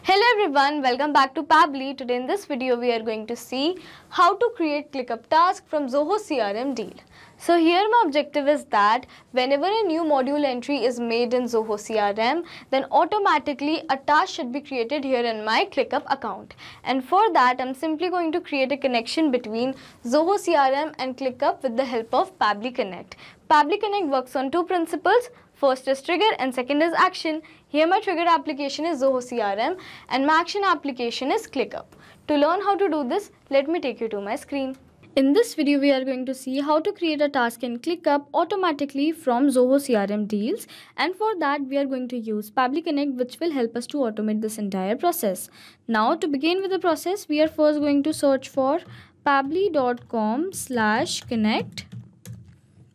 Hello everyone, welcome back to Pabbly. Today in this video we are going to see how to create ClickUp task from Zoho CRM deal. So here my objective is that whenever a new module entry is made in Zoho CRM, then automatically a task should be created here in my ClickUp account. And for that I'm simply going to create a connection between Zoho CRM and ClickUp with the help of Pabbly Connect. Pabbly Connect works on two principles. First is trigger and second is action. Here my trigger application is Zoho CRM and my action application is ClickUp. To learn how to do this, let me take you to my screen. In this video, we are going to see how to create a task in ClickUp automatically from Zoho CRM deals, and for that we are going to use Pabbly Connect, which will help us to automate this entire process. Now to begin with the process, we are first going to search for pabbly.com/connect.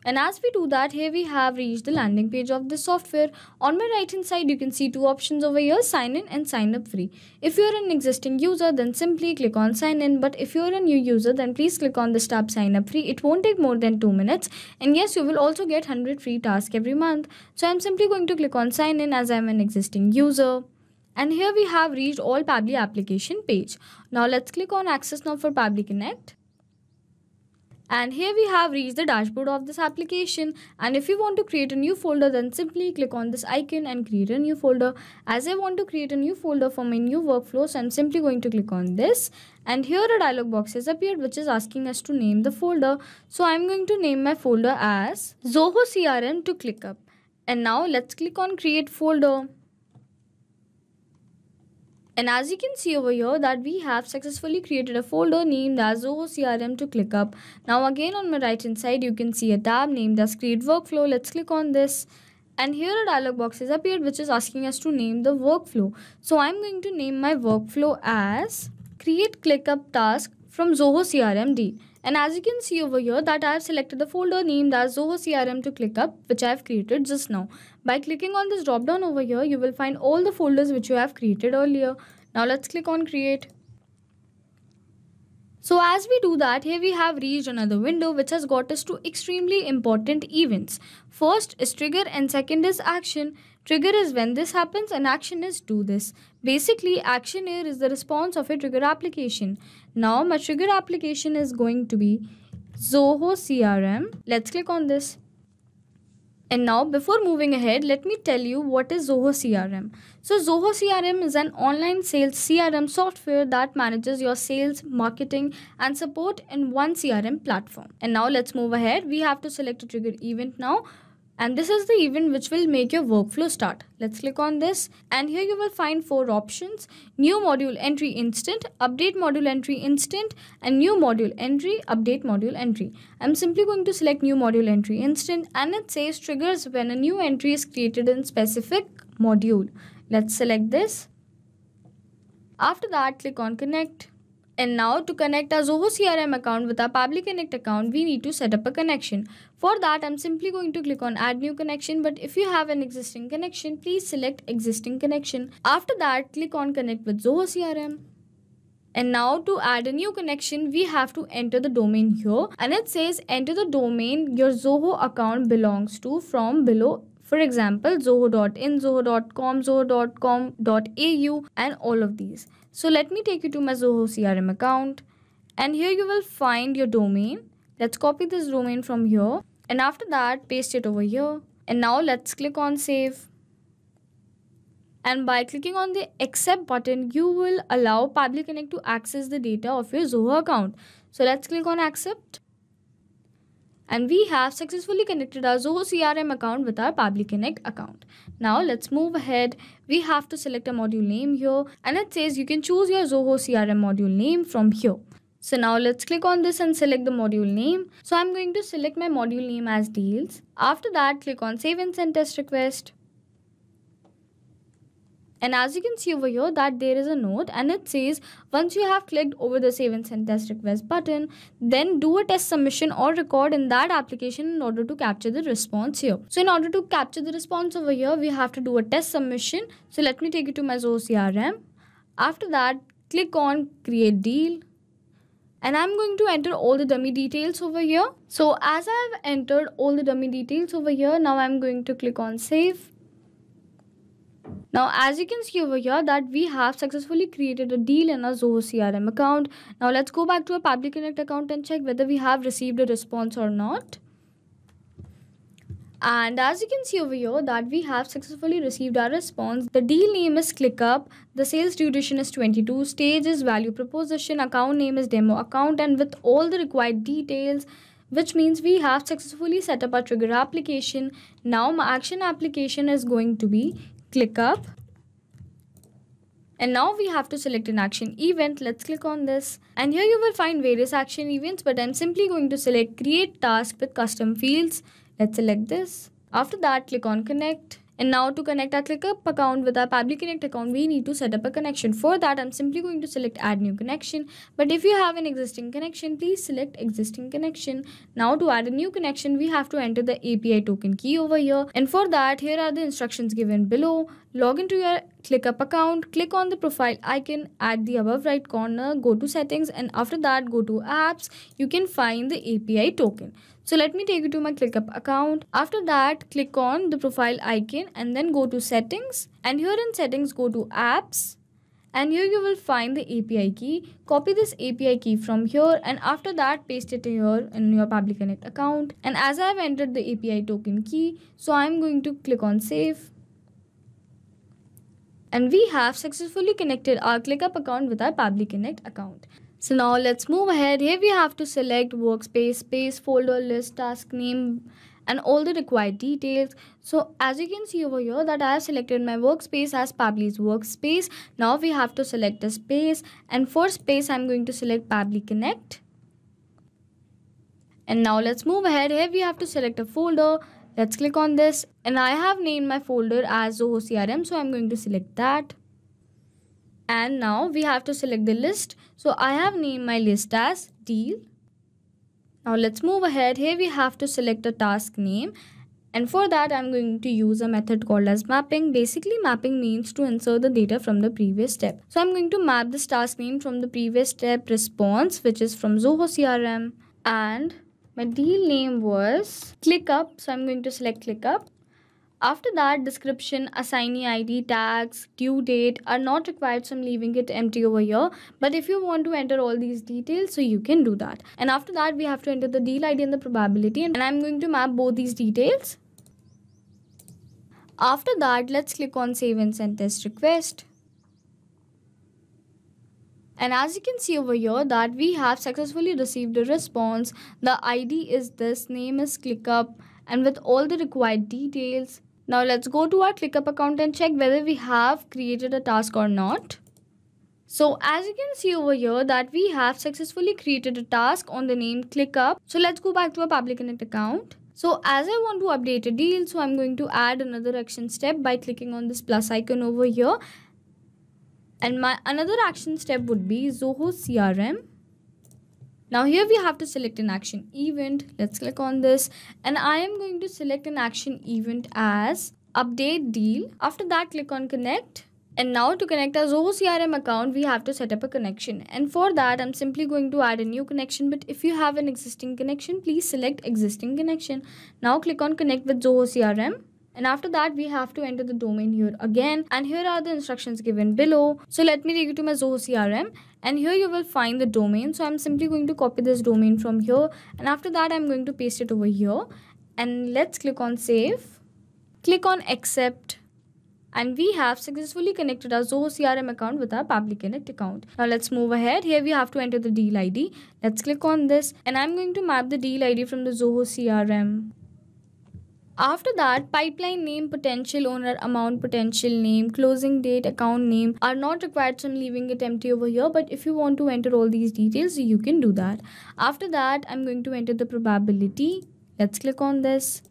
And as we do that, here we have reached the landing page of this software. On my right hand side, you can see two options over here, sign in and sign up free. If you are an existing user, then simply click on sign in. But if you are a new user, then please click on this tab sign up free. It won't take more than 2 minutes. And yes, you will also get 100 free tasks every month. So I'm simply going to click on sign in as I'm an existing user. And here we have reached all Pabbly application page. Now let's click on access now for Pabbly Connect. And here we have reached the dashboard of this application, and if you want to create a new folder, then simply click on this icon and create a new folder. As I want to create a new folder for my new workflow, so I'm simply going to click on this, and here a dialog box has appeared which is asking us to name the folder. So I'm going to name my folder as Zoho CRM to ClickUp. And now let's click on create folder. And as you can see over here that we have successfully created a folder named as Zoho CRM to ClickUp. Now again on my right hand side you can see a tab named as create workflow. Let's click on this. And here a dialog box has appeared which is asking us to name the workflow. So I'm going to name my workflow as create ClickUp task from Zoho CRM deal. And as you can see over here that I have selected the folder named as Zoho CRM to ClickUp, which I have created just now. By clicking on this drop down over here, you will find all the folders which you have created earlier. Now let's click on create. So as we do that, here we have reached another window which has got us to extremely important events. First is trigger and second is action. Trigger is when this happens and action is do this. Basically, action here is the response of a trigger application. Now my trigger application is going to be Zoho CRM. Let's click on this. And now before moving ahead, let me tell you what is Zoho CRM. So Zoho CRM is an online sales CRM software that manages your sales, marketing and support in one CRM platform. And now let's move ahead. We have to select a trigger event now. And this is the event which will make your workflow start. Let's click on this. And here you will find 4 options. New module entry instant, update module entry instant, and new module entry, update module entry. I'm simply going to select new module entry instant, and it says triggers when a new entry is created in specific module. Let's select this. After that, click on connect. And now to connect our Zoho CRM account with our Pabbly Connect account, we need to set up a connection. For that, I'm simply going to click on add new connection. But if you have an existing connection, please select existing connection. After that, click on connect with Zoho CRM. And now to add a new connection, we have to enter the domain here. And it says enter the domain your Zoho account belongs to from below. For example, zoho.in, zoho.com, zoho.com.au and all of these. So let me take you to my Zoho CRM account. And here you will find your domain. Let's copy this domain from here. And after that, paste it over here. And now let's click on save. And by clicking on the accept button, you will allow Pabbly Connect to access the data of your Zoho account. So let's click on accept. And we have successfully connected our Zoho CRM account with our Pabbly Connect account. Now let's move ahead. We have to select a module name here, and it says you can choose your Zoho CRM module name from here. So now let's click on this and select the module name. So I'm going to select my module name as deals. After that, click on save and send test request. And as you can see over here that there is a note, and it says once you have clicked over the save and send test request button, then do a test submission or record in that application in order to capture the response here. So in order to capture the response over here, we have to do a test submission. So let me take you to my Zoho CRM. After that, click on create deal. And I'm going to enter all the dummy details over here. So as I have entered all the dummy details over here, now I'm going to click on save. Now, as you can see over here that we have successfully created a deal in our Zoho CRM account. Now, let's go back to our Pabbly Connect account and check whether we have received a response or not. And as you can see over here that we have successfully received our response. The deal name is ClickUp, the sales duration is 22, stage is value proposition, account name is demo account, and with all the required details, which means we have successfully set up our trigger application. Now my action application is going to be ClickUp. And now we have to select an action event. Let's click on this. And here you will find various action events, but I'm simply going to select create task with custom fields. Let's select this. After that, click on connect. And now to connect our ClickUp account with our Pabbly Connect account, we need to set up a connection. For that, I'm simply going to select add new connection. But if you have an existing connection, please select existing connection. Now to add a new connection, we have to enter the API token key over here. And for that, here are the instructions given below. Log into your ClickUp account, click on the profile icon at the above right corner, go to settings, and after that go to apps. You can find the API token. So let me take you to my ClickUp account. After that, click on the profile icon and then go to settings, and here in settings go to apps, and here you will find the API key. Copy this API key from here, and after that paste it here in your Pabbly Connect account. And as I have entered the API token key, so I'm going to click on save. And we have successfully connected our ClickUp account with our Pabbly Connect account. So now let's move ahead. Here we have to select workspace, space, folder, list, task name, and all the required details. So as you can see over here that I have selected my workspace as Pabbly's workspace. Now we have to select the space, and for space I'm going to select Pabbly Connect. And now let's move ahead. Here we have to select a folder. Let's click on this, and I have named my folder as Zoho CRM, so I'm going to select that. And now we have to select the list, so I have named my list as deal. Now let's move ahead. Here we have to select a task name, and for that I'm going to use a method called as mapping. Basically, mapping means to insert the data from the previous step. So I'm going to map this task name from the previous step response, which is from Zoho CRM, and my deal name was ClickUp, so I'm going to select ClickUp. After that, description, assignee ID, tags, due date are not required, so I'm leaving it empty over here. But if you want to enter all these details, so you can do that. And after that, we have to enter the deal ID and the probability, and I'm going to map both these details. After that, let's click on save and send test request. And as you can see over here that we have successfully received a response. The ID is this, name is ClickUp, and with all the required details. Now let's go to our ClickUp account and check whether we have created a task or not. So as you can see over here that we have successfully created a task on the name ClickUp. So let's go back to our Pabbly Connect account. So as I want to update a deal, so I'm going to add another action step by clicking on this plus icon over here. And my another action step would be Zoho CRM. Now here we have to select an action event. Let's click on this, and I am going to select an action event as update deal. After that, click on connect. And now to connect our Zoho CRM account, we have to set up a connection. And for that, I'm simply going to add a new connection. But if you have an existing connection, please select existing connection. Now click on connect with Zoho CRM. And after that, we have to enter the domain here again. And here are the instructions given below. So let me take you to my Zoho CRM. And here you will find the domain. So I'm simply going to copy this domain from here. And after that, I'm going to paste it over here. And let's click on save. Click on accept. And we have successfully connected our Zoho CRM account with our Pabbly Connect account. Now let's move ahead. Here we have to enter the deal ID. Let's click on this. And I'm going to map the deal ID from the Zoho CRM. After that, pipeline name, potential owner, amount, potential name, closing date, account name are not required, so I'm leaving it empty over here. But if you want to enter all these details, you can do that. After that, I'm going to enter the probability. Let's click on this.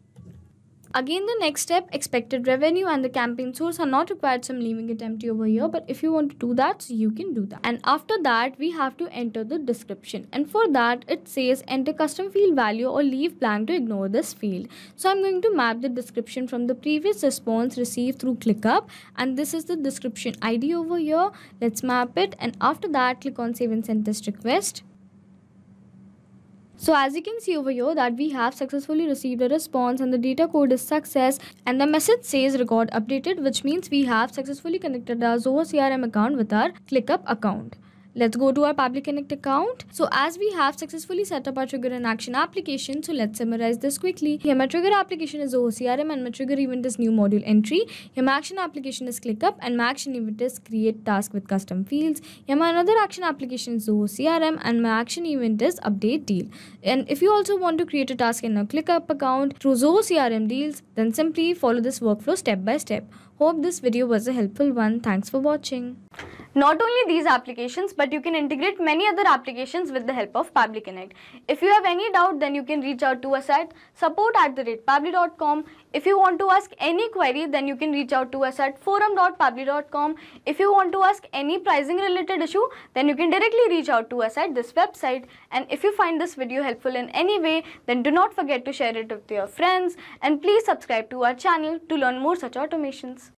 Again, the next step, expected revenue and the campaign source are not required, so I'm leaving it empty over here. But if you want to do that, so you can do that. And after that, we have to enter the description. And for that, it says enter custom field value or leave blank to ignore this field. So I'm going to map the description from the previous response received through ClickUp. And this is the description ID over here. Let's map it. And after that, click on save and send test request. So as you can see over here that we have successfully received a response and the data code is success and the message says record updated, which means we have successfully connected our Zoho CRM account with our ClickUp account. Let's go to our Public Connect account. So as we have successfully set up our trigger and action application, so let's summarize this quickly. Here my trigger application is Zoho CRM and my trigger event is new module entry. Here my action application is ClickUp and my action event is create task with custom fields. Here my another action application is Zoho CRM and my action event is update deal. And if you also want to create a task in a ClickUp account through Zoho CRM deals, then simply follow this workflow step by step. Hope this video was a helpful one. Thanks for watching. Not only these applications, but you can integrate many other applications with the help of Pabbly Connect. If you have any doubt, then you can reach out to us at support@pabbly.com. If you want to ask any query, then you can reach out to us at forum.pabbly.com. If you want to ask any pricing related issue, then you can directly reach out to us at this website. And if you find this video helpful in any way, then do not forget to share it with your friends and please subscribe to our channel to learn more such automations.